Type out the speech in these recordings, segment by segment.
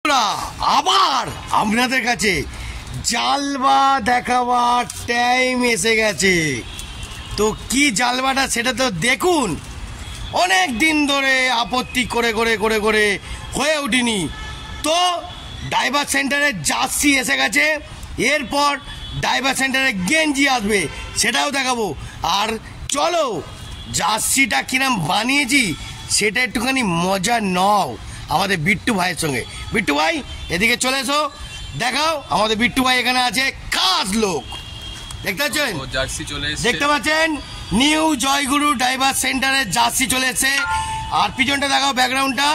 বন্ধুরা আবার আপনাদের কাছে জালবা দেখাবার টাইম এসে গেছে। তো কি জালবাটা সেটা তো দেখুন। অনেক দিন ধরে আপত্তি করে করে করে করে হয়ে ওঠেনি, তো ডাইভার সেন্টারের জার্সি এসে গেছে। এরপর ডাইভার সেন্টারে গেঞ্জি আসবে, সেটাও দেখাবো। আর চলো জার্সিটা কিরম বানিয়েছি সেটা একটুখানি মজা নাও আমাদের বিট্টু ভাইয়ের সঙ্গে। বিট্টু ভাই এদিকে চলে এসো, দেখাও। আমাদের বিট্টু ভাই এখানে আছে, খাস লোক। দেখতে পাচ্ছেন জার্সি চলে এসেছে, দেখতে পাচ্ছেন নিউ জয়গুরু ডাইভার সেন্টারের জার্সি চলে এসেছে। আর পিছনটা দেখাও, ব্যাকগ্রাউন্ডটা,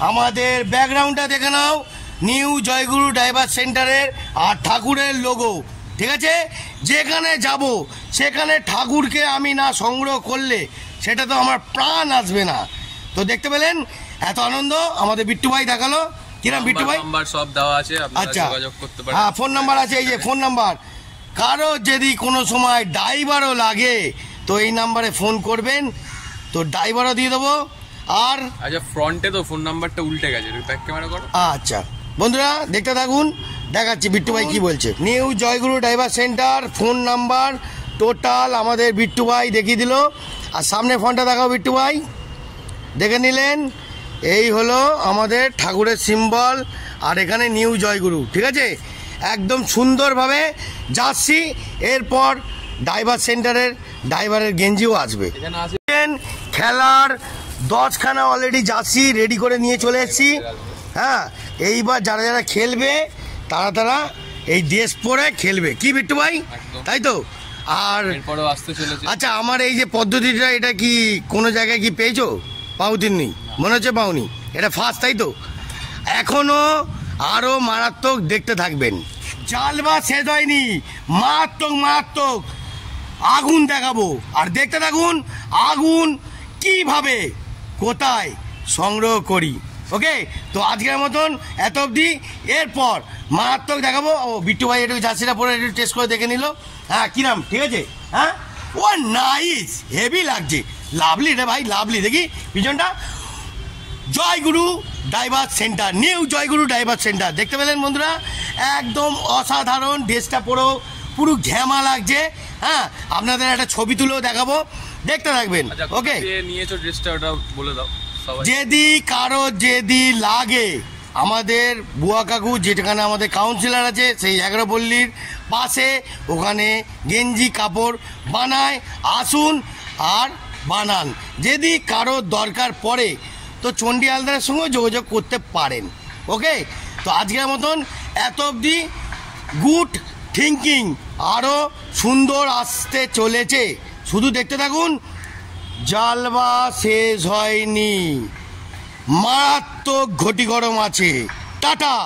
আমাদের ব্যাকগ্রাউন্ডটা দেখে নাও, নিউ জয়গুরু ডাইভার সেন্টারের আর ঠাকুরের লোগো। ঠিক আছে, যেখানে যাব সেখানে ঠাকুরকে আমি না সংগ্রহ করলে সেটা তো আমার প্রাণ আসবে না। তো দেখতে পেলেন এত আনন্দ আমাদের বিট্টু ভাই দেখালো। কিরম বিট্টু ভাই? নাম্বার সব দেওয়া আছে, আপনারা আচ্ছা, যোগাযোগ করতে পারেন। হ্যাঁ, ফোন নাম্বার আছে, এই যে ফোন নাম্বার। কারো যদি কোনো সময় ড্রাইভারও লাগে তো এই নাম্বারে ফোন করবেন, তো ড্রাইভারও দিয়ে দেবো। আর আচ্ছা, ফ্রন্টে তো ফোন নাম্বারটা উল্টে গেছে, ব্যাক ক্যামেরা করো। আচ্ছা বন্ধুরা দেখতে থাকুন, দেখাচ্ছি বিট্টু ভাই কি বলছে। New Joyguru driver centre, phone number total আমাদের বিট্টু ভাই দেখিয়ে দিল। আর সামনে ফোনটা দেখাও বিট্টু ভাই, দেখে নিলেন। এই হলো আমাদের ঠাকুরের সিম্বল, আর এখানে নিউ জয়গুরু। ঠিক আছে, একদম সুন্দরভাবে জার্সি। এরপর ড্রাইভার সেন্টারের ড্রাইভারের গেঞ্জিও আসবে। এখানে আছে খেলার 10খানা অলরেডি জার্সি রেডি করে নিয়ে চলে এসেছি। হ্যাঁ, এইবার যারা যারা খেলবে তারা তারা এই ড্রেস পরে খেলবে, কি বিট্টু ভাই? তাই তো। আর এরপরও আসতে চলেছে। আচ্ছা, আমার এই যে পদ্ধতিটা, এটা কি কোনো জায়গায় কি পেয়েছো? পাওতিনি, মনে হচ্ছে পাওনি, এটা ফার্স্ট, তাই তো। এখনো আরো মারাত্মক দেখতে থাকবেন। জালবা শেষ হয়নি, মারাত্মক মারাত্মক আগুন দেখাবো। আর দেখতে থাকুন আগুন কিভাবে কোথায় সংগ্রহ করি। ওকে, তো আজকের মতন এত অবধি। এরপর মারাত্মক দেখাবো। ও বিট্টু ভাই একটু জার্সিটা পরে একটু টেস্ট করে দেখে নিল। হ্যাঁ, কিরাম? ঠিক আছে। হ্যাঁ, ও নাইস, হেভি লাগছে, লাভলি রে ভাই, লাভলি। দেখি পিছনটা, জয়গুরু ডাইভার সেন্টার, নিউ জয়গুরু ডাইভার সেন্টার। দেখতে পেলেন বন্ধুরা, একদম অসাধারণ। ড্রেসটা পরেও পুরো ঘ্যামা লাগছে। হ্যাঁ, আপনাদের একটা ছবি তুলেও দেখাবো, দেখতে থাকবেন। ওকে, নিয়েছো ড্রেসটা, ওটা বলে দাও সবাই। যদি কারো যদি লাগে, আমাদের বুয়া কাকু যেখানে আমাদের কাউন্সিলর আছে সেই 11 পল্লীর পাশে, ওখানে গেঞ্জি কাপড় বানায়, আসুন আর বানান। যদি কারো দরকার পড়ে তো চণ্ডী হালদারের সঙ্গে যোগাযোগ করতে পারেন। ওকে, তো আজকের মতন এত অবধি। গুড থিঙ্কিং আরও সুন্দর আসতে চলেছে, শুধু দেখতে থাকুন। জালবা শেষ হয়নি, মারাত্মক ঘটি গরম আছে। টাটা।